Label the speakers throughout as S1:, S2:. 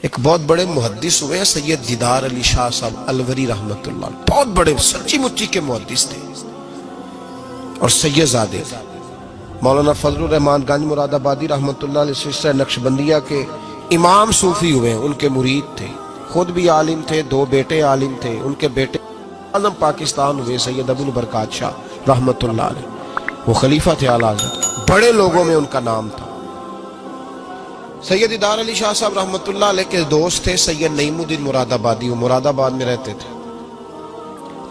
S1: ایک بہت بڑے محدث ہوئے ہیں سید دیدار علی شاہ صاحب الوری رحمت اللہ، بہت بڑے سچی مچی کے محدث تھے، اور سید زادے مولانا فضل الرحمان گنج مراد آبادی رحمت اللہ علیہ سلسلہ نقشبندیہ کے امام صوفی ہوئے ہیں، ان کے مرید تھے، خود بھی عالم تھے، دو بیٹے عالم تھے، ان کے بیٹے اعظم پاکستان ہوئے سید ابو البرکات شاہ رحمت اللہ علیہ، وہ خلیفہ تھے اعلیٰ حضرت، بڑے لوگوں میں ان کا نام تھا۔ سید دیدار علی شاہ صاحب رحمت اللہ علیہ کے دوست تھے سید نعیم الدین مراد آبادی، وہ مراد آباد میں رہتے تھے۔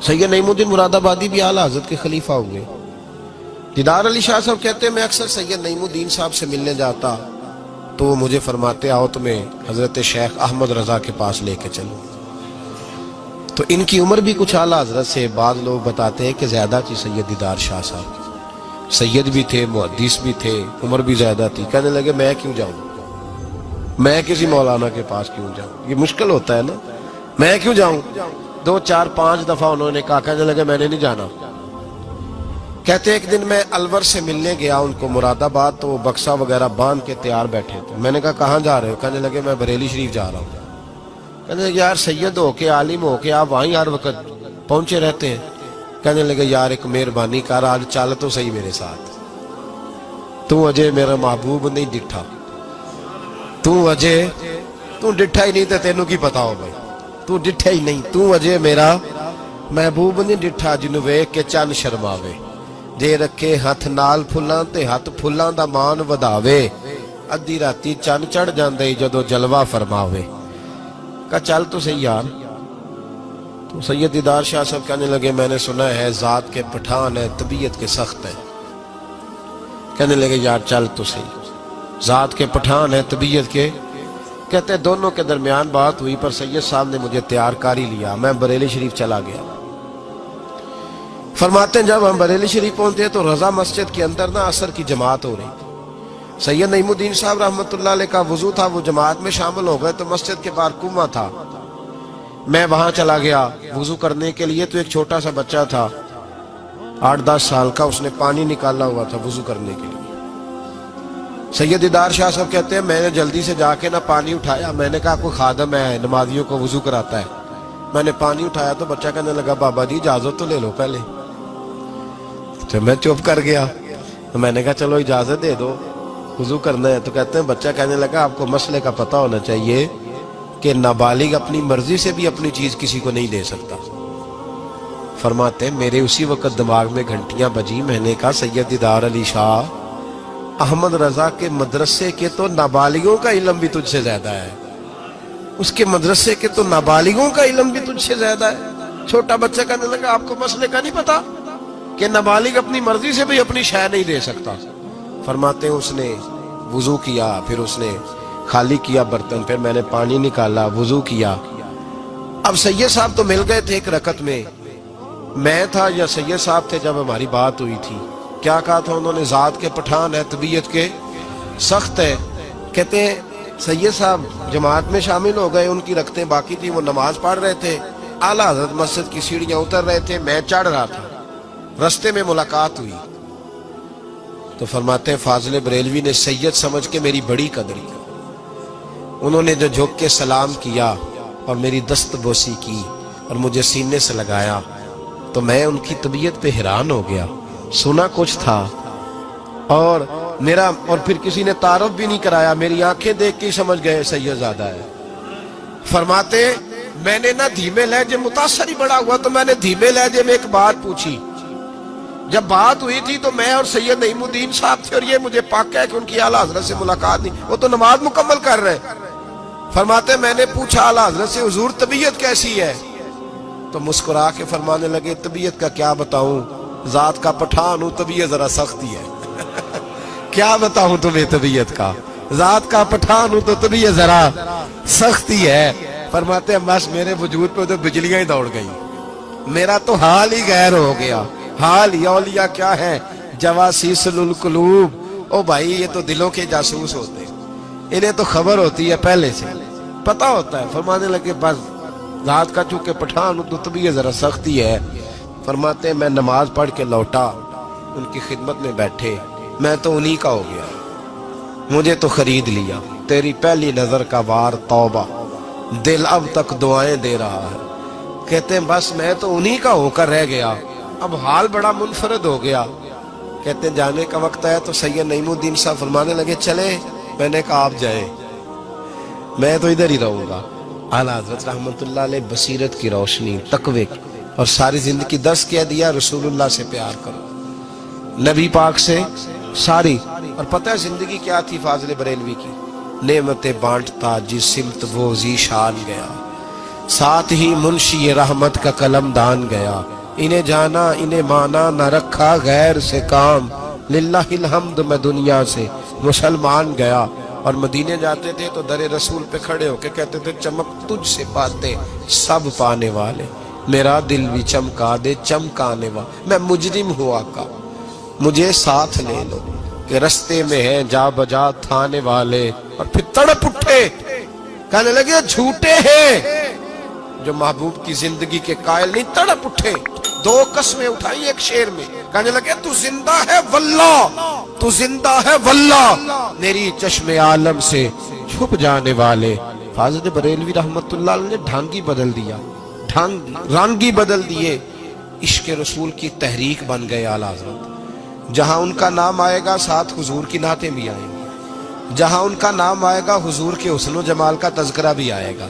S1: سید نعیم الدین مراد آبادی بھی اعلیٰ حضرت کے خلیفہ ہوئے۔ دیدار علی شاہ صاحب کہتے ہیں میں اکثر سید نعیم الدین صاحب سے ملنے جاتا تو وہ مجھے فرماتے آؤ تمہیں حضرت شیخ احمد رضا کے پاس لے کے چلو۔ تو ان کی عمر بھی کچھ اعلیٰ حضرت سے بعض لوگ بتاتے ہیں کہ زیادہ تھی سید دیدار شاہ صاحب، سید بھی تھے، محدث بھی تھے، عمر بھی زیادہ تھی۔ کہنے لگے میں کیوں جاؤں، میں کسی مولانا کے پاس کیوں جاؤں، یہ مشکل ہوتا ہے نا، میں کیوں جاؤں۔ 2 4 5 دفعہ انہوں نے کہا، کہنے لگے میں نے نہیں جانا۔ کہتے ایک دن میں الور سے ملنے گیا ان کو مراد آباد، تو وہ بکسا وغیرہ باندھ کے تیار بیٹھے تھے۔ میں نے کہا کہاں جا رہے ہو؟ کہنے لگے میں بریلی شریف جا رہا ہوں۔ کہنے لگے یار سید ہو کے عالم ہو کے آپ وہیں ہر وقت پہنچے رہتے ہیں۔ کہنے لگے یار ایک مہربانی کر، آج چل تو صحیح میرے ساتھ، تو اجے میرا محبوب نہیں ڈٹھا، تو اجے تو ڈٹھا ہی نہیں تے تینوں کی پتا ہو بھائی، تو ڈٹھا ہی نہیں، تو اجے میرا محبوب نہیں ڈٹھا، جنوں ویکھ کے چن شرماوے، جے رکھے ہاتھ نال پھلاں تے ہاتھ پھلاں دا مان وداوے، ادھی راتی چن چڑھ جاندے جدوں جلوہ فرماوے۔ کہا چل تو صحیح یار۔ تو سید دیدار شاہ صاحب کہنے لگے میں نے سنا ہے ذات کے پٹھان ہے، طبیعت کے سخت ہے۔ کہنے لگے یار چل تو صحیح، ذات کے پٹھان ہے، طبیعت کے۔ کہتے دونوں کے درمیان بات ہوئی، پر سید صاحب نے مجھے تیار کر ہی لیا، میں بریلی شریف چلا گیا۔ فرماتے ہیں جب ہم بریلی شریف پہنچے تو رضا مسجد کے اندر نا عصر کی جماعت ہو رہی تھی۔ سید نعیم الدین صاحب رحمت اللہ علیہ کا وضو تھا، وہ جماعت میں شامل ہو گئے، تو مسجد کے باہر کنواں تھا، میں وہاں چلا گیا وضو کرنے کے لیے۔ تو ایک چھوٹا سا بچہ تھا 8-10 سال کا، اس نے پانی نکالا ہوا تھا وضو کرنے کے لیے۔ سید دیدار شاہ صاحب کہتے ہیں میں نے جلدی سے جا کے نا پانی اٹھایا، میں نے کہا کوئی خادم ہے نمازیوں کو وضو کراتا ہے، میں نے پانی اٹھایا تو بچہ کہنے لگا بابا جی اجازت تو لے لو پہلے۔ تو میں چپ کر گیا، تو میں نے کہا چلو اجازت دے دو وضو کرنا ہے۔ تو کہتے ہیں بچہ کہنے لگا آپ کو مسئلے کا پتہ ہونا چاہیے کہ نابالغ اپنی مرضی سے بھی اپنی چیز کسی کو نہیں دے سکتا۔ فرماتے ہیں میرے اسی وقت دماغ میں گھنٹیاں بجی، میں نے کہا سید دیدار علی شاہ احمد رضا کے مدرسے کے تو نابالغوں کا علم بھی تجھ سے زیادہ ہے، اس کے مدرسے کے تو نابالغوں کا علم بھی تجھ سے زیادہ ہے۔ چھوٹا بچہ کہنے لگا آپ کو مسئلے کا نہیں پتا کہ نابالغ اپنی مرضی سے بھی اپنی شے نہیں دے سکتا۔ فرماتے ہیں اس نے وضو کیا، پھر اس نے خالی کیا برتن، پھر میں نے پانی نکالا، وضو کیا۔ اب سید صاحب تو مل گئے تھے ایک رکعت میں، میں تھا یا سید صاحب تھے جب ہماری بات ہوئی تھی، کیا کہا تھا انہوں نے؟ ذات کے پٹھان ہے، طبیعت کے سخت ہے۔ کہتے ہیں سید صاحب جماعت میں شامل ہو گئے، ان کی رکعتیں باقی تھی، وہ نماز پڑھ رہے تھے، اعلیٰ حضرت مسجد کی سیڑھیاں اتر رہے تھے، میں چڑھ رہا تھا، رستے میں ملاقات ہوئی۔ تو فرماتے ہیں فاضل بریلوی نے سید سمجھ کے میری بڑی قدر کی، انہوں نے جو جھک کے سلام کیا اور میری دست بوسی کی اور مجھے سینے سے لگایا، تو میں ان کی طبیعت پہ حیران ہو گیا، سنا کچھ تھا اور پھر کسی نے تعارف بھی نہیں کرایا، میری آنکھیں دیکھ کے ہی سمجھ گئے سید زادہ ہے۔ فرماتے میں نے نا دھیمے لہجے، متاثر ہی بڑا ہوا تو میں نے دھیمے لہجے میں ایک بات پوچھی۔ جب بات ہوئی تھی تو میں اور سید نعیم الدین صاحب تھے، اور یہ مجھے پاکا ہے کہ ان کی اعلیٰ حضرت سے ملاقات نہیں، وہ تو نماز مکمل کر رہے۔ فرماتے میں نے پوچھا اعلیٰ حضرت سے حضور طبیعت کیسی ہے؟ تو مسکرا کے فرمانے لگے طبیعت کا کیا بتاؤں، ذات کا پٹھان ہوں، طبیعت ذرا سختی ہے۔ کیا بتاؤں تمہیں طبیعت کا، ذات کا پٹھان ہوں تو طبیعت ذرا سختی ہے۔ فرماتے ہیں بس میرے وجود پہ تو بجلیاں ہی دوڑ گئی، میرا تو حال ہی غیر ہو گیا۔ حال ہی اولیاء کیا ہے، جواسیس القلوب، او بھائی یہ تو دلوں کے جاسوس ہوتے ہیں، انہیں تو خبر ہوتی ہے پہلے سے، پتہ ہوتا ہے۔ فرمانے لگے بس ذات کا چونکہ پٹھان ہوں تو طبیعت ذرا سختی ہے۔ فرماتے ہیں میں نماز پڑھ کے لوٹا، ان کی خدمت میں بیٹھے، میں تو انہی کا ہو گیا، مجھے تو خرید لیا، تیری پہلی نظر کا وار توبہ۔ دل اب تک دعائیں دے رہا ہے. کہتے ہیں بس میں تو انہی کا ہو کر رہ گیا, اب حال بڑا منفرد ہو گیا. کہتے ہیں جانے کا وقت آیا تو سید نعیم الدین صاحب فرمانے لگے چلے. میں نے کہا آپ جائیں, میں تو ادھر ہی رہوں گا. اعلیٰ حضرت رحمت اللہ علیہ بصیرت کی روشنی, تقوی کی, اور ساری زندگی دس کہہ دیا رسول اللہ سے پیار کرو, نبی پاک سے ساری. اور پتہ ہے زندگی کیا تھی فاضل بریلوی کی؟ نعمتیں بانٹتا جس سمت وہ ذیشان گیا, ساتھ ہی منشی رحمت کا قلم دان گیا. انہیں جانا انہیں مانا نہ رکھا غیر سے کام, للہ الحمد میں دنیا سے مسلمان گیا. اور مدینے جاتے تھے تو در رسول پہ کھڑے ہو کے کہتے تھے چمک تجھ سے پاتے سب پانے والے, میرا دل بھی چمکا دے چمکانے والا. میں مجرم ہوں آقا مجھے ساتھ لے لو, کہ رستے میں ہیں جا بجا تھانے والے. اور پھر تڑپ اٹھے کہنے لگے جھوٹے ہیں جو محبوب کی زندگی کے قائل نہیں. تڑپ اٹھے, دو قسمیں اٹھائی ایک شعر میں, کہنے لگے تو زندہ ہے واللہ, تو زندہ ہے واللہ, میری چشم عالم سے چھپ جانے والے. فاضل بریلوی رحمت اللہ علیہ نے ڈھانگی بدل دیا, رانگی بدل دیے, عشق رسول کی تحریک بن گئے اعلیٰ حضرت. جہاں ان کا نام آئے گا ساتھ حضور کی نعتیں بھی آئیں گی, جہاں ان کا نام آئے گا حضور کے حسن و جمال کا تذکرہ بھی آئے گا,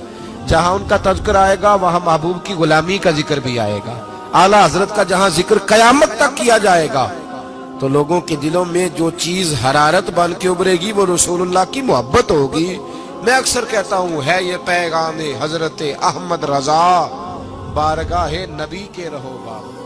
S1: جہاں ان کا تذکرہ آئے گا وہاں محبوب کی غلامی کا ذکر بھی آئے گا. اعلیٰ حضرت کا جہاں ذکر قیامت تک کیا جائے گا تو لوگوں کے دلوں میں جو چیز حرارت بن کے ابھرے گی وہ رسول اللہ کی محبت ہوگی. میں اکثر کہتا ہوں ہے یہ پیغام حضرت احمد رضا, بارگاہ نبی کے رہو بابا.